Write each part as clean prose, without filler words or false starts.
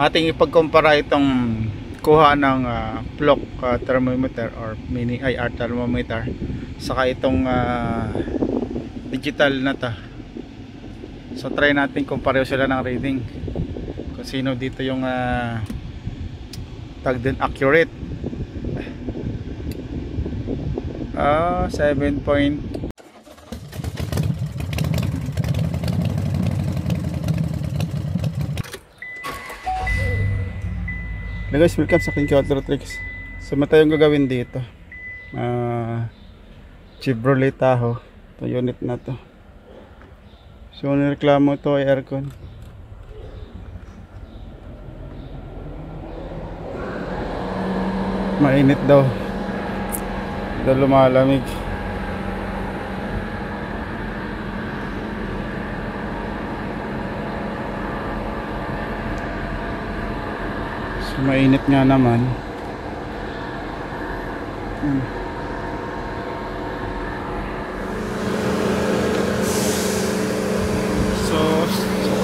ating ipagkumpara itong kuha ng flock thermometer or mini IR thermometer saka itong digital na to. So try natin kung pareho sila ng reading, kung sino dito yung tag din accurate. 7 point. Hello guys, welcome sa King Kyoto Tricks. So may tayong gagawin dito, Chevrolet Tahoe. Ito unit na to. So nireklamo to ay aircon. Mainit daw, lumalamig. So mainit nga naman. So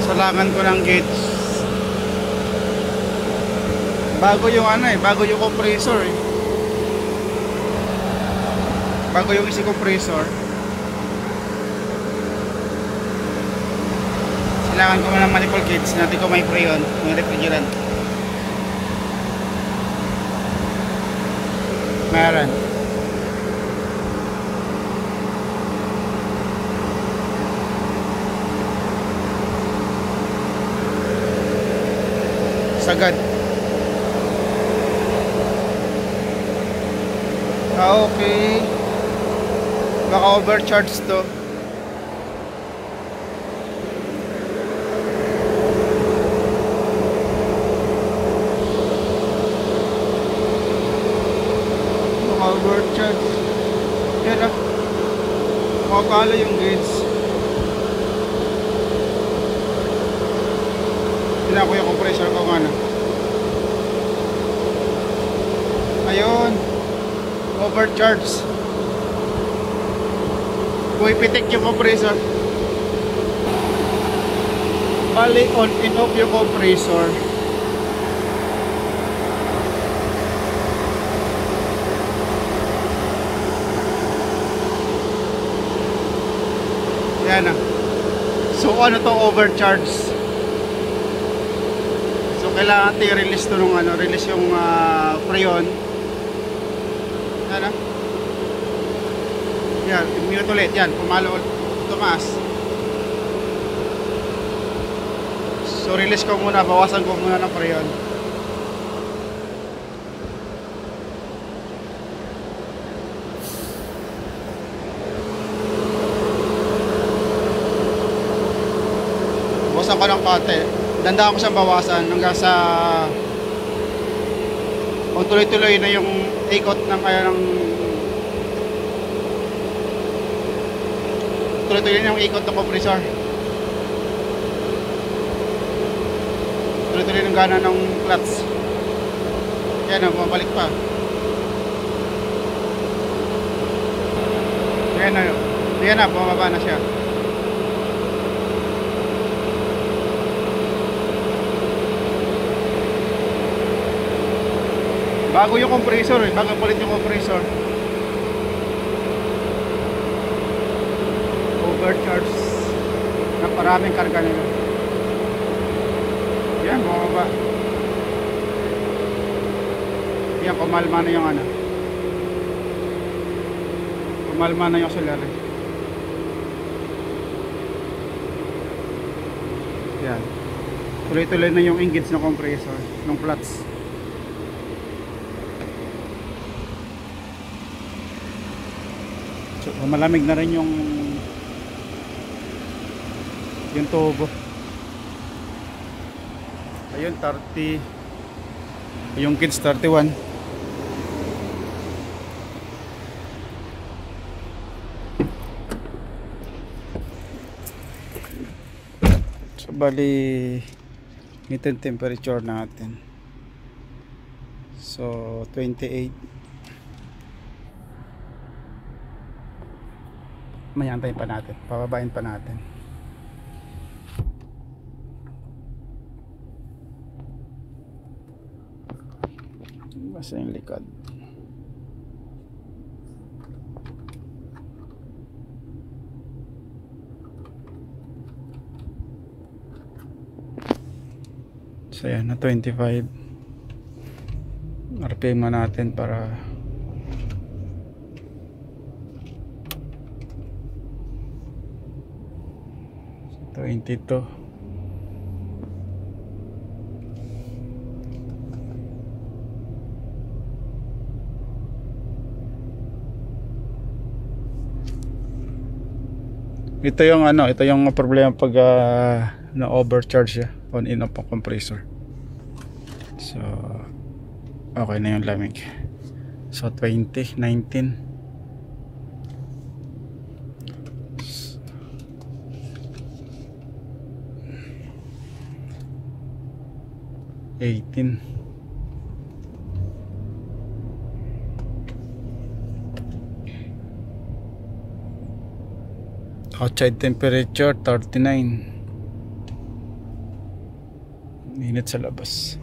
salangan ko ng gauge. Bago yung bago yung compressor bago yung isi compressor. Kailangan ko ng manifold gauge natin kung may freon ng refrigerant. Meron. Sagad. Okay. Baka overcharge to. Baka overcharge. Yan ah. Makapala yung gauge. Tingnan ko yung compressor ko nga na. Ayun. Overcharge. Kung ipitik yung compressor, bali on and off yung compressor. Yan na. So ano to, overcharge. So kailangan i-release to nung release yung freon. Yan na. Yan, minute ulit. Yan, pumalo ulit. Tumaas. So release ko muna, bawasan ko muna ng freon. Bawasan ko ng konti. Dandaan ko siyang bawasan hanggang sa kung tuloy-tuloy na yung ikot ng tuloy-tuloy yung ikot ng compressor. Tuloy-tuloy yung gana ng clutch. Yan na, bumabalik pa. Yan na, bumababa na siya. Bago yung compressor bago palit yung compressor. Overcharge. Naparaming karga nila. Yan, bumaba. Yan, kumalma na yung kumalma na yung solari. Yan. Tuloy-tuloy na yung engines ng compressor, ng clutch. So, malamig na rin yung tubo. Ayun, 30. Yung kids 31. So bali ito yung temperature natin. So 28. Mayantayin pa natin, pababain pa natin. Basta yung likod. So yan, na 25 RPM na natin para so 22. Ito yung ano, ito yung problema pag na overcharge siya on in off ang compressor. So okay na yung lamig. So 20, 19, 18, 19. Outside temperature 39. Init sa labas.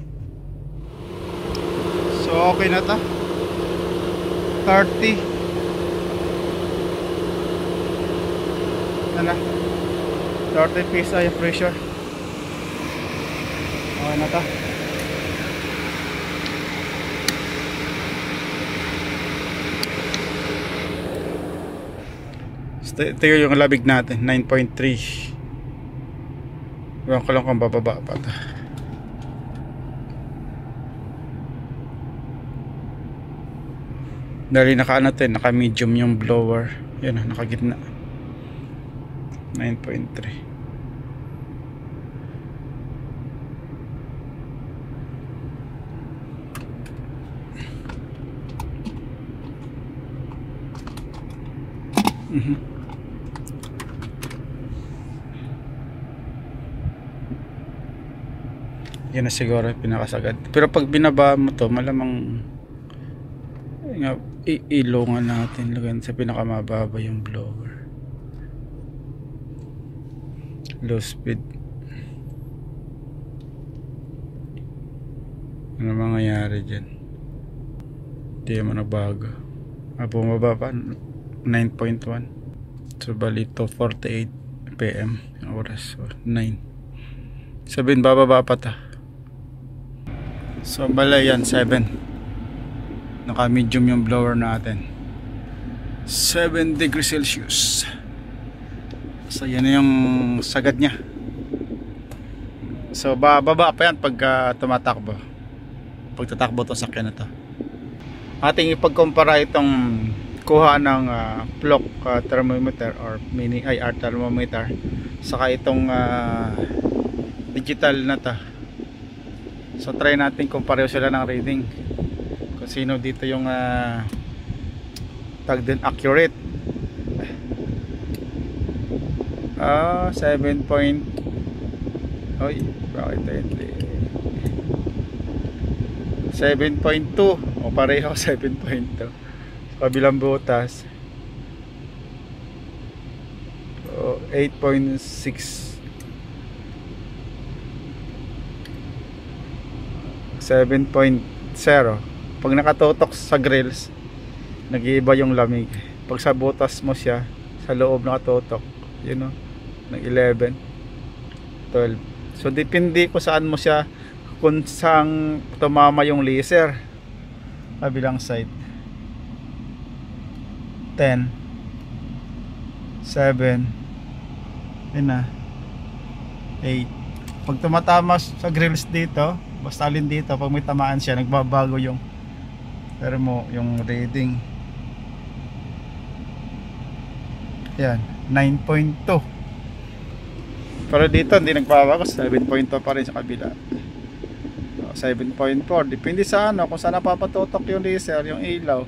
So okay na ta. 30. Ano? 30 psi pressure. Okay na ta. Ito yung labig natin, 9.3. Iwan ko lang kung bababa pa ito. Dahil naka medium yung blower. Yan, naka gitna. 9.3. Yan na siguro pinakasagad. Pero pag binaba mo to, malamang ilungan natin, lagyan sa pinakamababa yung blower. Low speed. Ano mangyayari dyan? Hindi naman nagbago. Bumaba pa 9.1. So bali 2:48 PM yung oras. So 9. Sabihin bababa pa ta. So bala yan 7. Naka medium yung blower natin. 7 degrees Celsius. So yan na yung sagad nya. So bababa pa yan pag tumatakbo. Pag tatakbo itong sakyan na to. Ating ipagkumpara itong kuha ng flock thermometer or mini IR thermometer saka itong digital na to. So try natin kung pareho sila ng reading, kung sino dito yung tag din accurate. 7 point. Oy, bakit hindi 7.2 o pareho 7.2 kabilang butas. 8.6 7.0. Pag nakatutok sa grills, nag-iiba yung lamig. Pag sa butas mo siya, sa loob nakatutok, yun o, ng 11, 12. So depende ko saan mo siya, kung saan tumama yung laser. Kabilang side 10, 7, yun na, 8. Pag tumatama sa grills dito, basta alin dito, pag may tamaan siya, nagbabago yung yung reading. Yan, 9.2. Pero dito hindi nagbabago, 7.2 pa rin sa kabila. 7.4, depende sa ano, kung saan napapatutok yung laser, yung ilaw.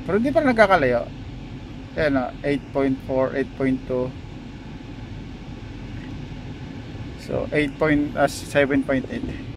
Pero hindi pa rin nagkakalayo. Yan, 8.4, 8.2. So 7.8.